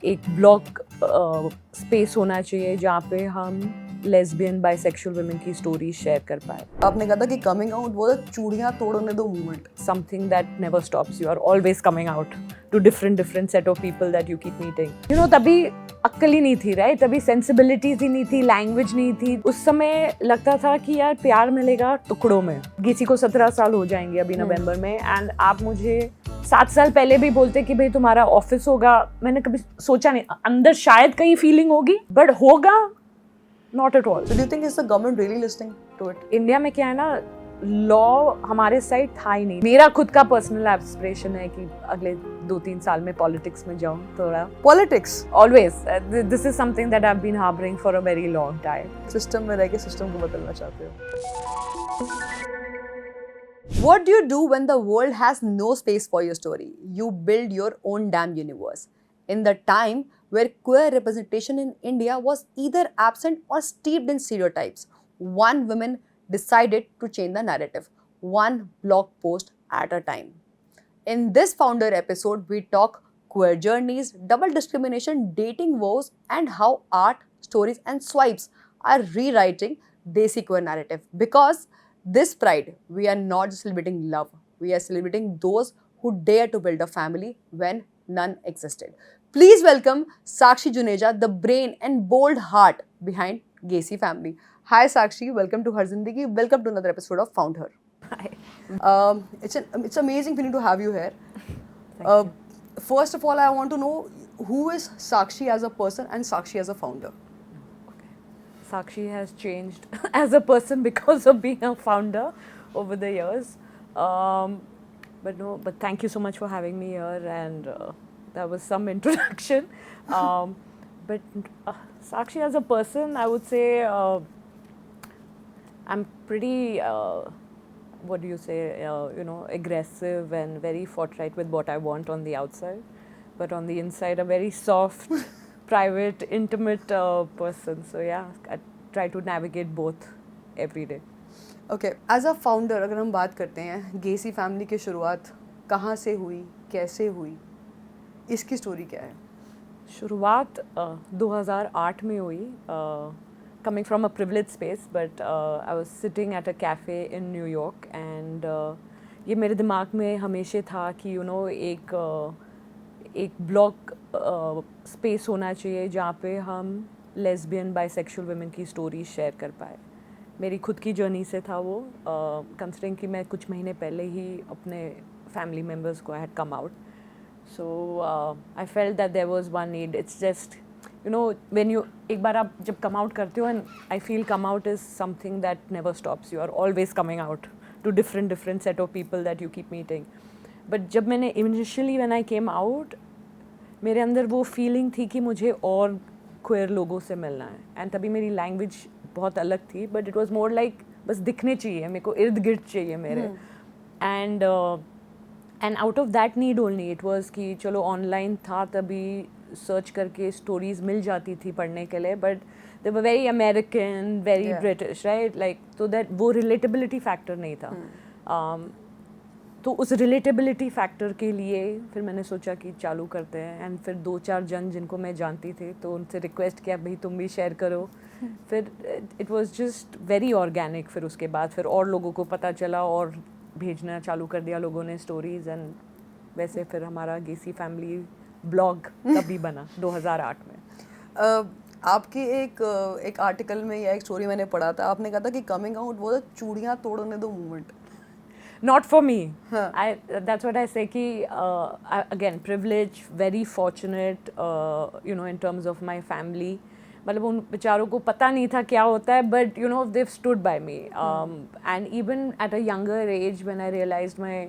एक block space होना चाहिए जहाँ पे हम लेस्बियन बाइसेक्सुअल वुमेन की स्टोरी शेयर कर पाए. आपने कहा था कि कमिंग आउट वो चूड़ियां तोड़ने दो movement. Something that never stops. You are always coming out to different set of people that you keep meeting. You know, तभी अक्ल ही नहीं थी, right? तभी sensibilities ही नहीं थी, language नहीं थी. उस समय लगता था कि यार प्यार मिलेगा टुकड़ों में. गेसी को 17 साल हो जाएंगे अभी नवंबर में, एंड आप मुझे 7 साल पहले भी बोलते कि भाई तुम्हारा ऑफिस होगा. मैंने कभी सोचा नहीं, अंदर शायद कहीं फीलिंग होगी, बट होगा not at all. So do you think is the government really listening to it? India में क्या है ना, लॉ हमारे साइड था ही नहीं. मेरा खुद का पर्सनल एस्पिरेशन है कि अगले 2-3 साल में पॉलिटिक्स में जाऊं थोड़ा. Politics always this is something that I have been harbouring for a very long time. System में रह के सिस्टम को बदलना चाहते हो. What do you do when the world has no space for your story? You build your own damn universe. In the time where queer representation in India was either absent or steeped in stereotypes, one woman decided to change the narrative, one blog post at a time. In this founder episode, we talk queer journeys, double discrimination, dating woes, and how art, stories, and swipes are rewriting Desi queer narrative. Because this Pride, we are not just celebrating love, we are celebrating those who dare to build a family when none existed. Please welcome Sakshi Juneja, the brain and bold heart behind Gacy family. Hi Sakshi, welcome to Har Zindagi. Welcome to another episode of Found Her. Hi. It's amazing feeling to have you here. First of all, I want to know who is Sakshi as a person and Sakshi as a founder. Sakshi has changed as a person because of being a founder over the years. But thank you so much for having me here, and that was some introduction. But Sakshi as a person, I would say I'm pretty, what do you say, aggressive and very forthright with what I want on the outside. But on the inside, a very soft, private, intimate person. So yeah, I try to navigate both every day. Okay, as a founder, अगर हम बात करते हैं गेसी family की शुरुआत कहाँ से हुई, कैसे हुई, इसकी स्टोरी क्या है? शुरुआत 2008 में हुई. Coming from a privileged space, but I was sitting at a cafe in New York, and ये मेरे दिमाग में हमेशा था कि एक ब्लॉक स्पेस होना चाहिए जहाँ पे हम लेस्बियन बाइसेक्सुअल वुमेन की स्टोरी शेयर कर पाए. मेरी खुद की जर्नी से था वो, कंसिडरिंग कि मैं कुछ महीने पहले ही अपने फैमिली मेम्बर्स को I had come out. So I felt that there was one need. It's just when you एक बार आप जब कम आउट करते हो, and I feel come out is something that never stops. You are always coming out to different set of people that you keep meeting. But जब मैंने initially when I came out, मेरे अंदर वो feeling थी कि मुझे और queer लोगों से मिलना है. एंड तभी मेरी लैंग्वेज बहुत अलग थी, but it was more like बस दिखने चाहिए मेरे को, इर्द गिर्द चाहिए मेरे. And out of that need only it was कि चलो ऑनलाइन था तभी सर्च करके स्टोरीज मिल जाती थी पढ़ने के लिए, but they were very American, very British, right, like, तो दैट वो रिलेटेबिलिटी फैक्टर नहीं था. तो उस रिलेटेबिलिटी फैक्टर के लिए फिर मैंने सोचा कि चालू करते हैं. एंड फिर 2-4 जन जिनको मैं जानती थी तो उनसे रिक्वेस्ट किया भाई तुम भी शेयर करो. फिर it was just very organic. फिर उसके बाद फिर और लोगों को पता चला और भेजना चालू कर दिया लोगों ने स्टोरीज. एंड वैसे फिर हमारा गेसी फैमिली ब्लॉग तभी बना 2008 में. आपके एक आर्टिकल में या एक स्टोरी मैंने पढ़ा था, आपने कहा था कि कमिंग आउट वो चूड़ियां तोड़ने दो movement. Not for me. That's what I say कि again privilege, very fortunate, in terms of my family. मतलब उन बेचारों को पता नहीं था क्या होता है, but they've stood by me. And even at a younger age, when I realized my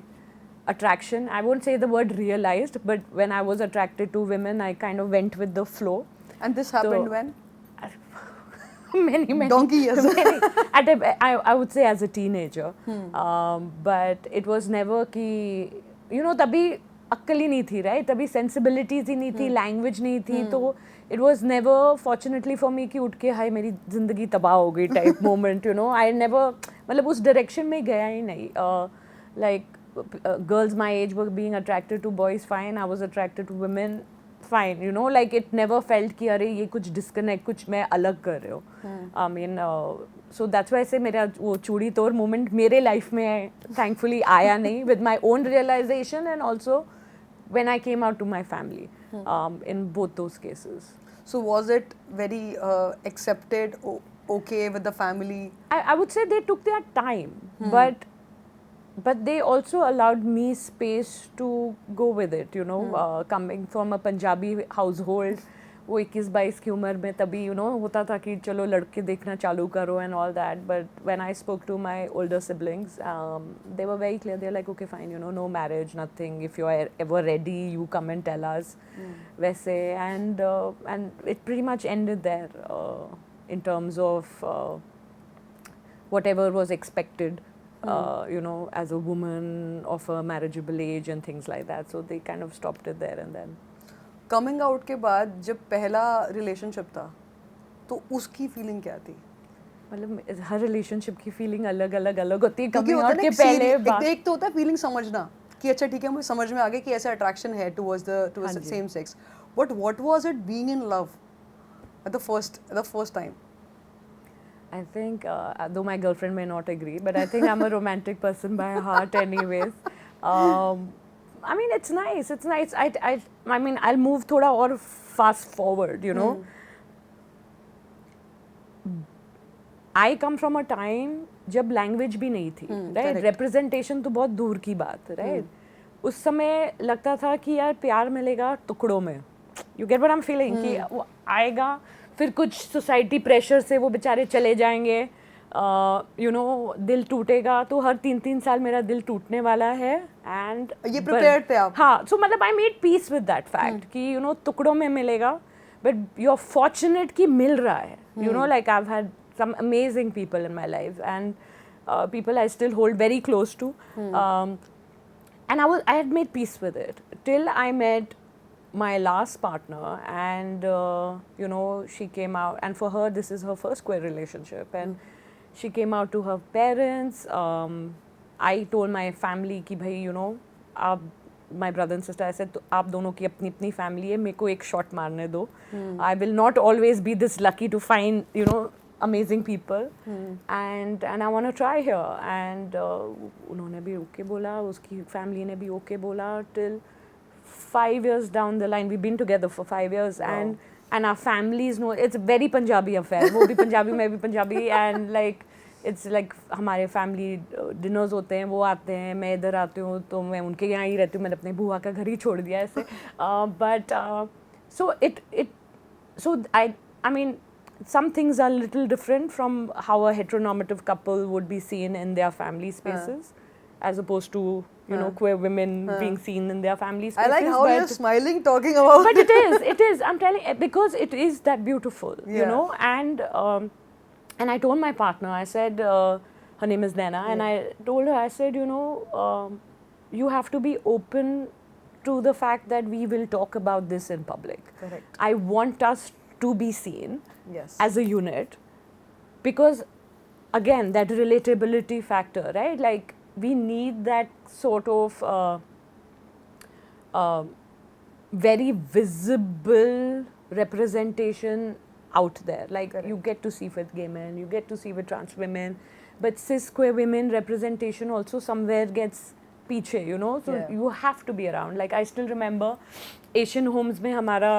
attraction, I won't say the word realized, but when I was attracted to women, I kind of went with the flow. And this happened when? many donkey years. I would say as a teenager. But it was never कि तभी अक्ल ही नहीं थी, right? तभी sensibilities ही नहीं थी, language नहीं थी. तो it was never fortunately for me कि उठ के हाय मेरी ज़िंदगी तबाह हो गई type moment. I never, मतलब उस direction में गया ही नहीं. Like girls my age were being attracted to boys, fine. I was attracted to women, fine, you know, like it never felt कि अरे ये कुछ disconnect, कुछ मैं अलग कर रहे हो. I mean, so that's why I say मेरा वो चूड़ी तोड़ moment मेरे life में thankfully आया नहीं, with my own realization and also when I came out to my family, in both those cases. So was it very accepted, okay with the family? I would say they took their time, but they also allowed me space to go with it, you know. Coming from a Punjabi household, वो 21-22 की उम्र में तभी you know होता था कि चलो लड़के देखना चालू करो and all that. But when I spoke to my older siblings, they were very clear. They're like, okay, fine, you know, no marriage, nothing. If you are ever ready, you come and tell us. वैसे and it pretty much ended there in terms of whatever was expected. You know, as a woman of a marriageable age and things like that. So they kind of stopped it there and then. Coming out के बाद जब पहला relationship था, तो उसकी feeling क्या थी? मतलब हर relationship की feeling अलग होती है. क्योंकि Coming होता out है के पहले ना एक तो होता है feeling समझना कि अच्छा ठीक है मुझे समझ में आ गया कि ऐसा attraction है towards the same sex. But what was it being in love at the first time? I think, though my girlfriend may not agree, but I think I'm a romantic person by heart anyways. I mean, it's nice. It's nice. I mean, I'll move thoda or fast forward, you know. I come from a time जब language भी नहीं थी, right? Correct. Representation तो बहुत दूर की बात, right? उस समय लगता था कि यार प्यार मिलेगा टुकड़ों में. You get what I'm feeling? कि वो आएगा फिर कुछ सोसाइटी प्रेशर से वो बेचारे चले जाएंगे, यू नो दिल टूटेगा. तो हर 3-3 साल मेरा दिल टूटने वाला है एंड ये प्रिपेयर्ड थे आप? हाँ, सो मतलब I made peace with that fact कि यू नो टुकड़ों में मिलेगा, बट यू आर फॉर्चुनेट कि मिल रहा है. You know like I have had some amazing people in my life and people I still hold very close to, and I had made peace with it till I met my last partner, and you know, she came out, and for her this is her first queer relationship, and she came out to her parents. I told my family कि भाई you know आप my brother and sister, I said तो आप दोनों की अपनी अपनी family है, मेरे को एक shot मारने दो. I will not always be this lucky to find you know amazing people, and I want to try here, and उन्होंने भी okay बोला, उसकी family ने भी okay बोला. Till 5 years down the line, we've been together for 5 years, and our families know it's a very Punjabi affair. वो भी पंजाबी, मैं भी Punjabi, and like it's like हमारे family dinners होते हैं, वो आते हैं, मैं इधर आती हूँ, तो मैं उनके यहाँ ही रहती हूँ. मैंने अपने बुआ का घर ही छोड़ दिया ऐसे. But so I mean some things are a little different from how a heteronormative couple would be seen in their family spaces, as opposed to you know queer women being seen in their family spaces. I like how you're smiling talking about but it is I'm telling, because it is that beautiful, you know. And I told my partner, I said, her name is Naina, and I told her, I said, you know, you have to be open to the fact that we will talk about this in public. Correct. I want us to be seen Yes. as a unit, because again that relatability factor, right? Like we need that sort of very visible representation out there. Like you get to see with gay men, you get to see with trans women, but cis queer women representation also somewhere gets पीछे, you know. So you have to be around. Like I still remember Asian Homes में हमारा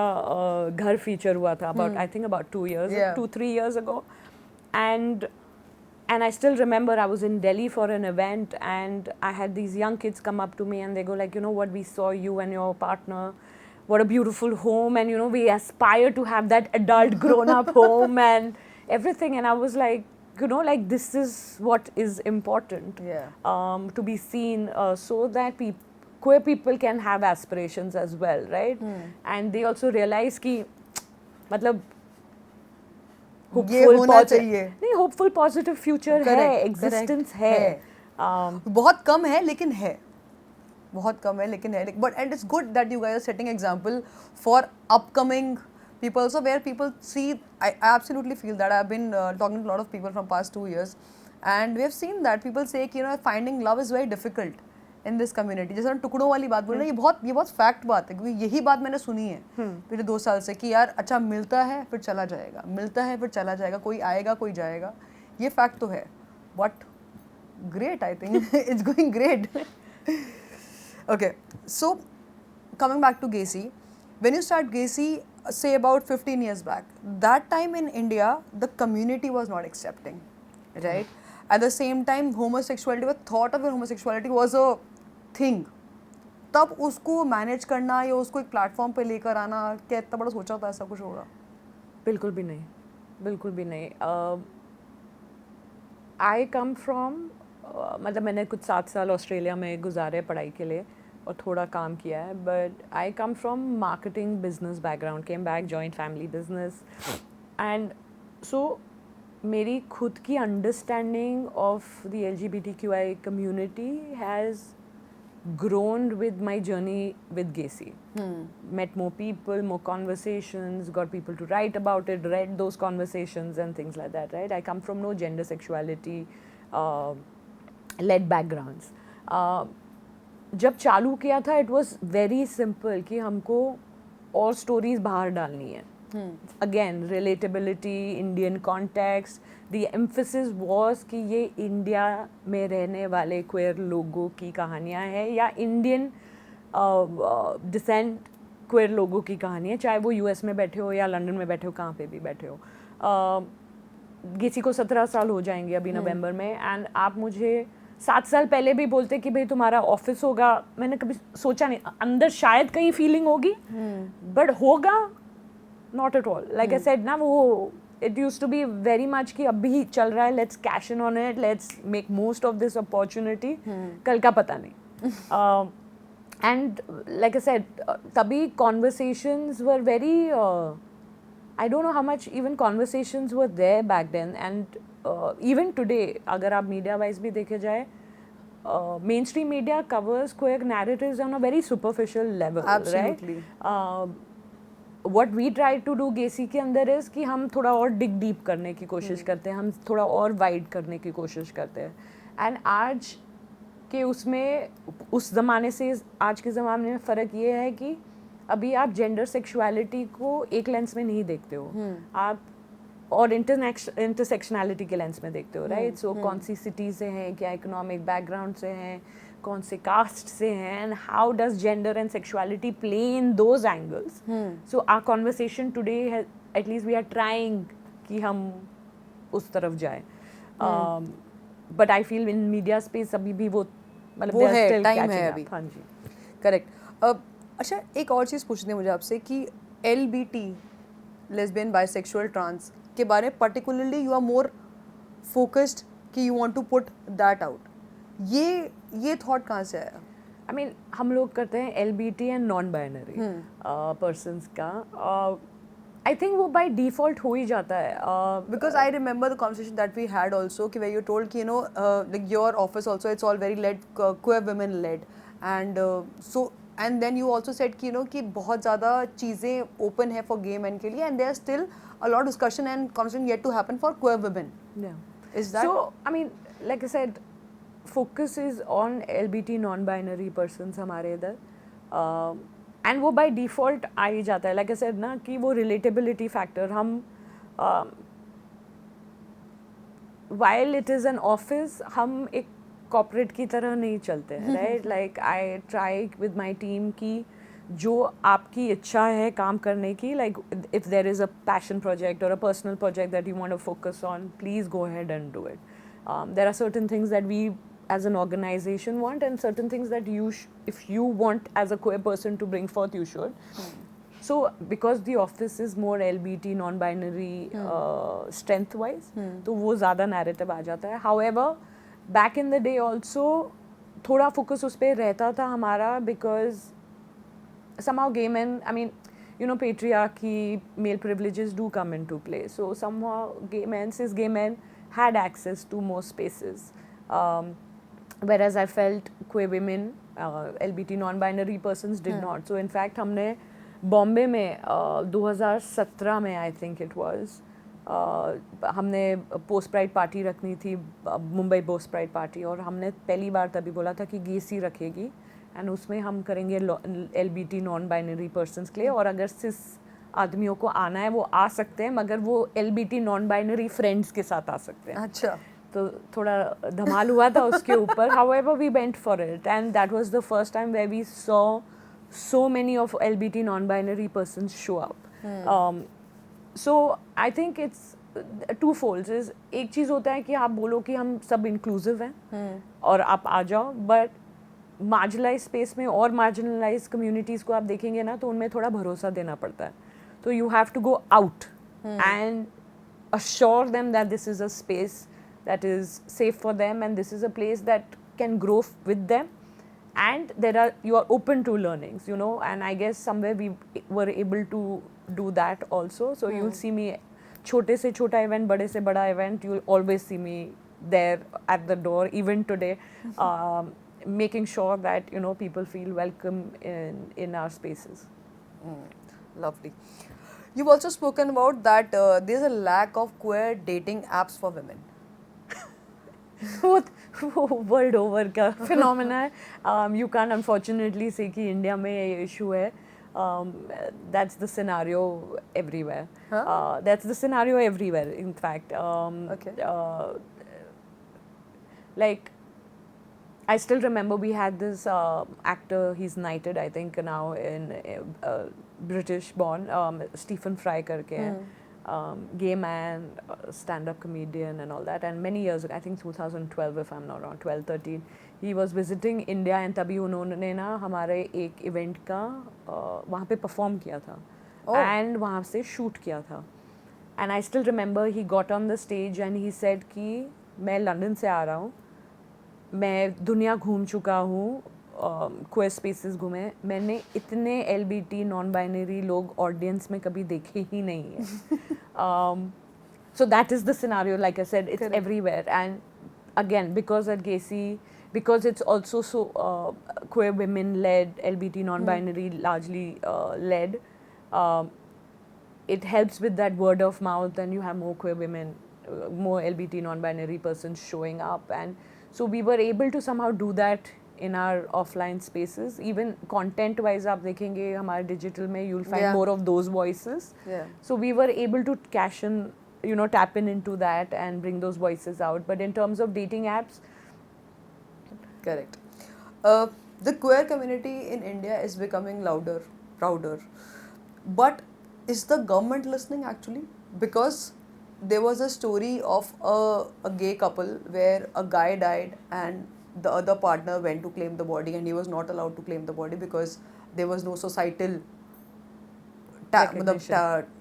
घर feature हुआ था about I think about 2-3 years ago, and I still remember I was in Delhi for an event, and I had these young kids come up to me and they go like, you know what, we saw you and your partner, what a beautiful home, and you know we aspire to have that adult grown up home and everything. And I was like, you know, like this is what is important, to be seen, so that queer people can have aspirations as well, right? And they also realize कि मतलब hopeful positive future है, existence है. बहुत कम है लेकिन है, बहुत कम है लेकिन है. But and it's good that you guys are setting example for upcoming people also, where people see. I absolutely feel that. I've been talking to a lot of people from past 2 years, and we have seen that people say, you know, finding love is very difficult. in this community. जैसे हम टुकड़ों वाली बात बोल रहे हैं, ये बहुत फैक्ट बात है, क्योंकि यही बात मैंने सुनी है पिछले 2 साल से कि यार अच्छा मिलता है फिर चला जाएगा, मिलता है फिर चला जाएगा, कोई आएगा कोई जाएगा, ये फैक्ट तो है. But great, I think it's going great. Okay, so coming back to Gacy, when you start Gacy, say about 15 years back, that time in India the community was not accepting, right? At the same time homosexuality, the thought of homosexuality was a thing. तब उसको manage करना या उसको एक platform पे लेकर आना, क्या इतना बड़ा सोचा था ऐसा कुछ होगा? बिल्कुल भी नहीं, बिल्कुल भी नहीं. आई कम फ्रॉम, मतलब मैंने कुछ 7 साल ऑस्ट्रेलिया में गुजारे पढ़ाई के लिए और थोड़ा काम किया है, but I come from marketing business background, came back, joint family business, and so मेरी खुद की understanding of the LGBTQI community has grown with my journey with Gacy. Met more people, more conversations, got people to write about it, read those conversations and things like that, right? I come from no gender sexuality led backgrounds. जब चालू किया था it was very simple कि हमको और stories बाहर डालनी है. Again, relatability, Indian context, the emphasis was कि ये इंडिया में रहने वाले queer लोगों की कहानियाँ हैं या इंडियन डिसेंट queer लोगों की कहानी है, चाहे वो US में बैठे हो या लंदन में बैठे हो, कहाँ पे भी बैठे हो. गेसी को 17 साल हो जाएंगे अभी नवंबर में, एंड आप मुझे 7 साल पहले भी बोलते कि भाई तुम्हारा ऑफिस होगा, मैंने कभी सोचा नहीं, अंदर शायद कहीं फीलिंग होगी, बट होगा not at all. Like I said ना, वो it used to be very much कि अभी चल रहा है, let's cash in on it, let's make most of this opportunity. कल का पता नहीं. And like I said, तभी conversations were very I don't know how much even conversations were there back then, and even today अगर आप media wise भी देखे जाए, mainstream media covers queer narratives on a very superficial level. Absolutely. Right? What we try to do गेसी के अंदर is कि हम थोड़ा और डिग डीप करने की कोशिश करते हैं, हम थोड़ा और वाइड करने की कोशिश करते हैं. एंड आज के उसमें उस ज़माने से आज के ज़माने में फ़र्क ये है कि अभी आप जेंडर सेक्सुअलिटी को एक लेंस में नहीं देखते हो, आप और इंटरसेक्शनैलिटी के लेंस में देखते हो, राइट? सो कौन सी सिटी से हैं, क्या इकोनॉमिक बैकग्राउंड से हैं, कौन से कास्ट से हैं, and how does gender and sexuality play in those angles. So our conversation today at least we are trying कि हम उस तरफ जाए. But I feel in media space अभी भी वो मतलब वो है, टाइम है अभी. हाँ जी, करेक्ट. अच्छा, एक और चीज़ पूछनी है मुझे आपसे कि LBT, लेस्बियन, बाइसेक्सुअल, ट्रांस के बारे में particularly you are more focused कि you want to put that out. ये थॉट कहाँ से आया? आई मीन हम लोग करते हैं LBT and non binary persons का. आई थिंक वो बाय डिफॉल्ट हो ही जाता है, because I remember the conversation that we had also कि where you told कि like your office also it's all very led queer women led, and so and then you also said कि कि बहुत ज़्यादा चीज़ें open है for gay men के लिए, and there is still a lot of discussion and conversation yet to happen for queer women. Yeah. Is that so? I mean, like I said, focus is on LBT non-binary persons हमारे इधर, and वो by default आ ही जाता है. Like I said ना कि वो relatability factor, हम while it is an office, हम एक कॉर्पोरेट की तरह नहीं चलते हैं, right? Like I try with my team कि जो आपकी इच्छा है काम करने की, like if there is a passion project और a personal project that you want to focus on, please go ahead and do it. There are certain things that we as an organization want, and certain things that if you want as a queer person to bring forth, you should. So because the office is more LBT non-binary strength wise, तो वो ज़्यादा narrative आ जाता है. However, back in the day also थोड़ा focus उस पे रहता था हमारा, because somehow gay men, I mean, patriarchy, male privileges do come into play. So somehow cis gay men had access to more spaces, whereas I felt queer women, LBT non-binary persons did not. So in fact हमने बॉम्बे में 2017 में I think it was, हमने post pride party रखनी थी, Mumbai post pride party, और हमने पहली बार तभी बोला था कि गेसी रखेगी एंड उसमें हम करेंगे LBT नॉन बाइनरी पर्सनस के लिए, और अगर सिस आदमियों को आना है वो आ सकते हैं, मगर वो LBT नॉन बाइनरी फ्रेंड्स के साथ आ सकते हैं. अच्छा. तो थोड़ा धमाल हुआ था उसके ऊपर. However, we went for it, and that was the first time where we saw so many of LBT non-binary persons show up. So I think it's twofold. is एक चीज़ होता है कि आप बोलो कि हम सब inclusive हैं और आप आ जाओ, but marginalized space में और marginalized communities को आप देखेंगे ना तो उनमें थोड़ा भरोसा देना पड़ता है. तो you have to go out and assure them that this is a space that is safe for them, and this is a place that can grow with them, and you are open to learnings, you know, and I guess somewhere we were able to do that also. So you'll see me छोटे से छोटा event, बड़े से बड़ा event, you'll always see me there at the door, even today, making sure that, you know, people feel welcome in our spaces. Lovely. You've also spoken about that there's a lack of queer dating apps for women. वो world over का phenomena है. You can unfortunately से कि India में ये issue है. That's the scenario everywhere. That's the scenario everywhere in fact. Like, I still remember we had this actor, he's knighted I think now, in British born, Stephen Fry करके है. Gay man, stand-up comedian and all that, and many years ago, I think 2012 if I'm not wrong, 12-13, he was visiting India, and तभी उन्होंने ना हमारे एक event का वहाँ पे perform किया था, and वहाँ से shoot किया था. And I still remember he got on the stage and he said कि मैं लंदन से आ रहा हूँ, मैं दुनिया घूम चुका हूँ, क्वेयर स्पेसेस घूमे, मैंने इतने LBT नॉन बाइनरी लोग ऑडियंस में कभी देखे ही नहीं है. So that is the scenario, like I said, it's Correct. everywhere. And again, because at Gacy, because it's also so queer women led, LBT non binary largely led, it helps with that word of mouth, and you have more queer women, more LBT non binary persons showing up. And so we were able to somehow do that in our offline spaces. Even content wise आप देखेंगे हमारे digital में you'll find more of those voices. So we were able to cash in, you know, tap into that and bring those voices out. But in terms of dating apps, correct. The queer community in India is becoming louder, prouder. But is the government listening actually? Because there was a story of a gay couple where a guy died and the other partner went to claim the body, and he was not allowed to claim the body because there was no societal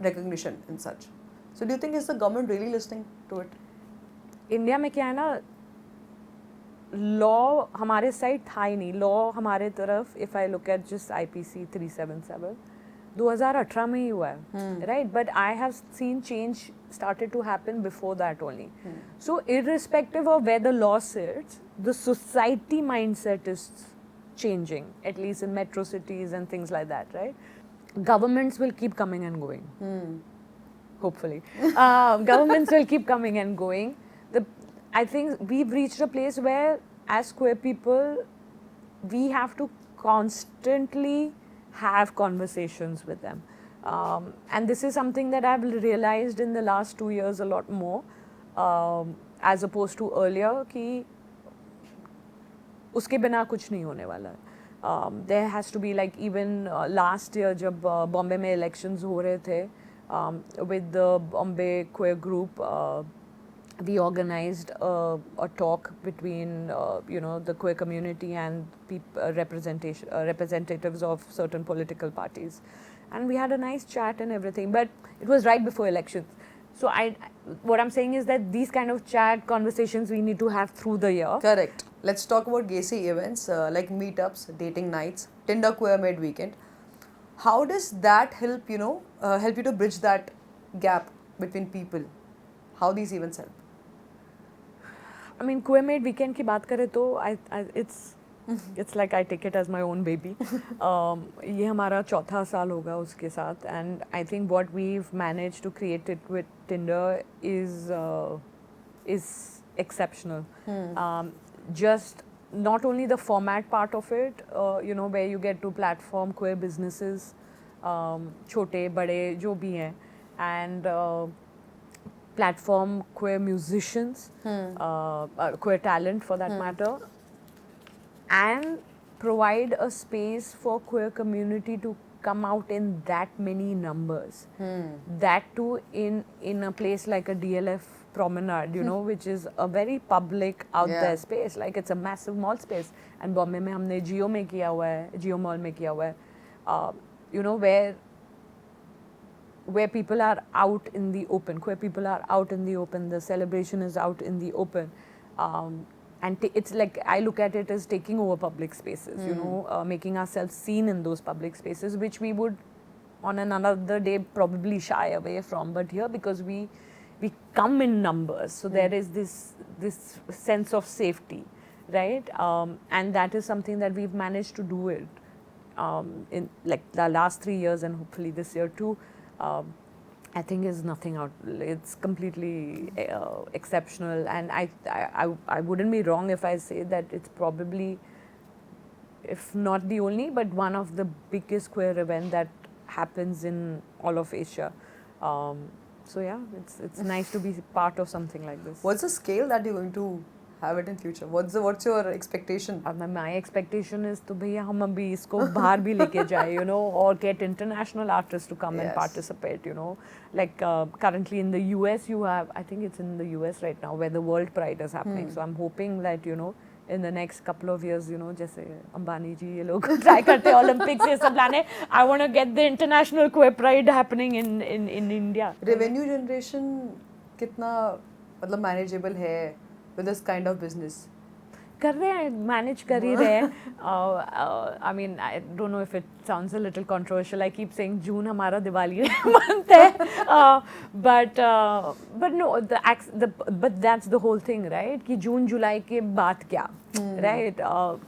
recognition and such. So do you think is the government really listening to it? India में क्या है ना, law हमारे side था ही नहीं. Law हमारे तरफ, if I look at just IPC 377, 2018 में ही हुआ है, right? But I have seen change started to happen before that only. So irrespective of where the law sits, the society mindset is changing, at least in metro cities and things like that, right? Governments will keep coming and going. Hopefully. Governments will keep coming and going. I think we've reached a place where, as queer people, we have to constantly have conversations with them. And this is something that I've realized in the last 2 years a lot more, as opposed to earlier, कि उसके बिना कुछ नहीं होने वाला है. There has to be, like, even last year जब बॉम्बे में elections हो रहे थे, with the Bombay queer group, we organized a talk between you know, the queer community and representatives of certain political parties, and we had a nice chat and everything, but it was right before elections. So what I'm saying is that these kind of chat conversations we need to have through the year. Correct. Let's talk about Gacy events like meetups, dating nights, Tinder Queer Made Weekend. How does that help, you know, help you to bridge that gap between people? How these events help? I mean, Queer Made Weekend की बात करें तो it's It's like I take it as my own baby. ये हमारा चौथा साल होगा उसके साथ, and I think what we've managed to create it with Tinder is exceptional. Just not only the format part of it, you know, where you get to platform queer businesses, छोटे बड़े जो भी हैं, and platform queer musicians, queer talent for that matter, and provide a space for queer community to come out in that many numbers. That too in a place like a DLF Promenade, you know, which is a very public out Yeah. there space. Like it's a massive mall space. And Bombay में हमने Jio में किया हुआ है, Jio Mall में किया हुआ है. You know, where people are out in the open, queer people are out in the open, the celebration is out in the open. And it's like, I look at it as taking over public spaces, you know, making ourselves seen in those public spaces, which we would on another day probably shy away from. But here, because we come in numbers, so there is this sense of safety, right? And that is something that we've managed to do it in like the last 3 years, and hopefully this year too. I think is nothing out. It's completely exceptional, and I wouldn't be wrong if I say that it's probably, if not the only, but one of the biggest queer event that happens in all of Asia. So yeah, it's nice to be part of something like this. What's the scale that you're going to have it in future? What's your expectation? My expectation is to भैया हम अभी इसको बाहर भी लेके जाए, you know, or get international artists to come and Yes. participate, you know. Like currently in the US you have, I think it's in the US right now where the World Pride is happening. So I'm hoping that, you know, in the next couple of years, you know, जैसे अंबानी जी ये लोग try करते हैं Olympics ये सब लाने, I want to get the international queer pride happening in India. Revenue generation कितना मतलब manageable है with this kind of business? कर रहे हैं, मैनेज कर ही रहे हैं. I mean, I don't know if it sounds a little controversial. I keep saying जून हमारा दिवाली month है, but no, but that's the whole thing, right? कि जून जुलाई के बाद क्या, right?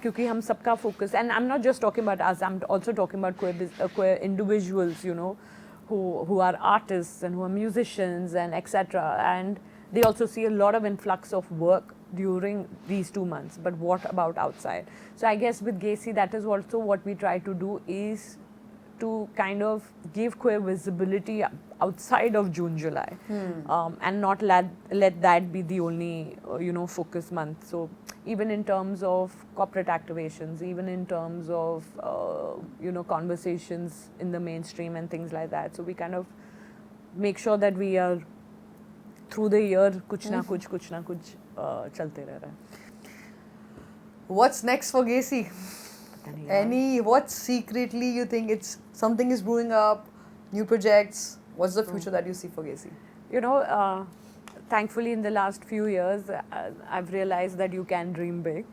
क्योंकि हम सबका focus, and I'm not just talking about us, I'm also talking about queer individuals, you know, who are artists and who are musicians and etc. And they also see a lot of influx of work during these 2 months. But what about outside? So I guess with Gacy, that is also what we try to do, is to kind of give queer visibility outside of June, July, and not let that be the only you know, focus month. So even in terms of corporate activations, even in terms of you know, conversations in the mainstream and things like that. So we kind of make sure that we are through the year कुछ ना कुछ चलते रह रहा है. What's next for Gacy? पता नहीं यार. What secretly you think it's something is brewing up, new projects? What's the future that you see for Gacy? You know, thankfully in the last few years, I've realized that you can dream big.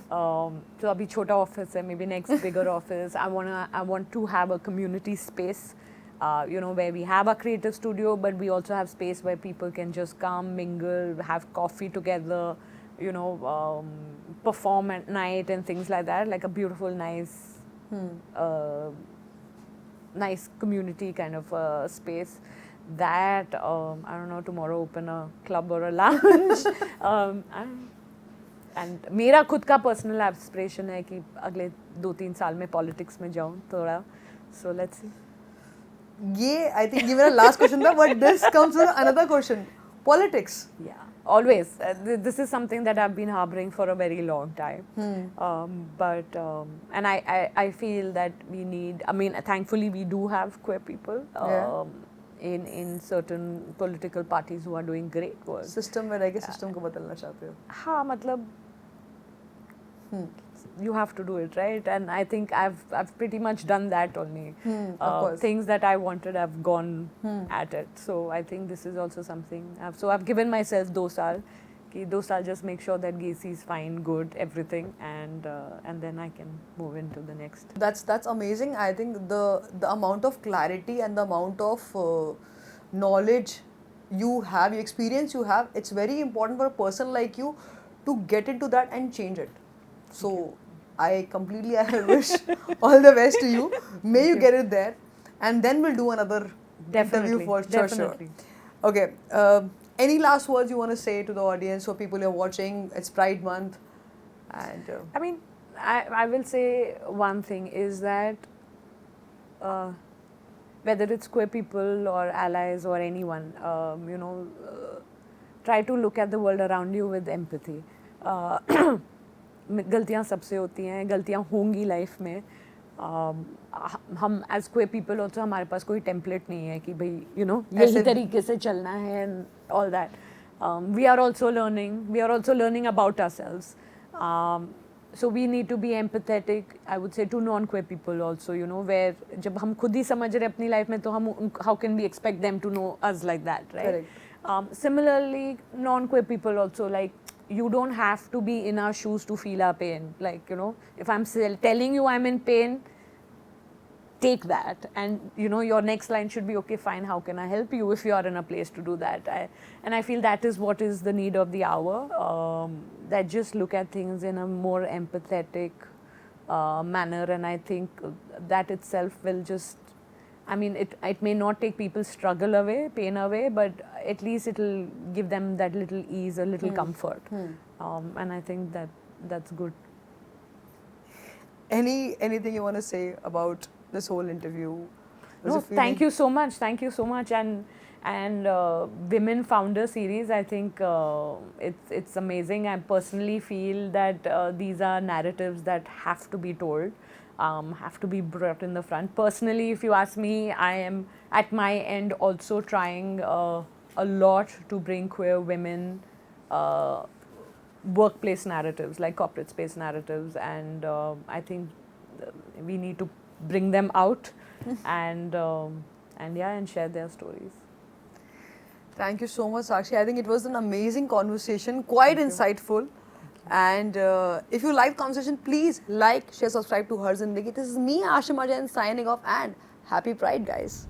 So abhi chota office hai, maybe next bigger office. I want to have a community space, you know, where we have a creative studio, but we also have space where people can just come, mingle, have coffee together, you know, perform at night and things like that. Like a beautiful, nice, nice community kind of space. That I don't know, tomorrow open a club or a lounge. And मेरा खुद का personal aspiration है कि अगले 2-3 साल में politics में जाऊँ थोड़ा. So let's see. Yeah, I think you were a last question, but this comes with another question. Politics. Yeah, always. This is something that I've been harboring for a very long time. And I feel that we need, I mean, thankfully we do have queer people in certain political parties who are doing great work. System में रह के system को बदलना चाहते हो. हाँ, मतलब you have to do it, right? And I think I've pretty much done that only. Of course. Things that I wanted, I've gone at it. So I think this is also something. I've given myself 2 saal. Ki 2 saal just make sure that Gacy is fine, good, everything, and then I can move into the next. That's amazing. I think the amount of clarity and the amount of knowledge you have, your experience you have, it's very important for a person like you to get into that and change it. So I completely wish all the best to you. May you get it there, and then we'll do another interview Definitely, for definitely. sure. Okay. Any last words you want to say to the audience or people who are watching? It's Pride Month, and I mean, I will say one thing is that whether it's queer people or allies or anyone, try to look at the world around you with empathy. गलतियाँ सबसे होती हैं, गलतियाँ होंगी life में. हम as queer people also हमारे पास कोई टेम्पलेट नहीं है कि भाई यही तरीके से चलना है and all that. We are also learning about ourselves. So we need to be empathetic, I would say, to non-queer people also, where जब हम खुद ही समझ रहे अपनी लाइफ में तो हम how can we expect them to know us like that, right? Correct. Similarly, non-queer people also, like, you don't have to be in our shoes to feel our pain. Like, if I'm telling you I'm in pain, take that, and your next line should be, okay, fine, how can I help you, if you are in a place to do that. And I feel that is what is the need of the hour, that just look at things in a more empathetic manner. And I think that itself will just, I mean, it may not take people's struggle away, pain away, but at least it'll give them that little ease, a little comfort. And I think that's good. Anything you want to say about this whole interview? No, thank you so much. Thank you so much. And Women Founder Series, I think it's amazing. I personally feel that these are narratives that have to be told, have to be brought in the front. Personally, if you ask me, I am at my end also trying a lot to bring queer women workplace narratives, like corporate space narratives, and I think we need to bring them out and share their stories. Thank you so much, Sakshi. I think it was an amazing conversation, quite insightful. And if you like the conversation, please like, share, subscribe to Her Zindagi. This is me, Ashima Jain, signing off, and happy Pride, guys.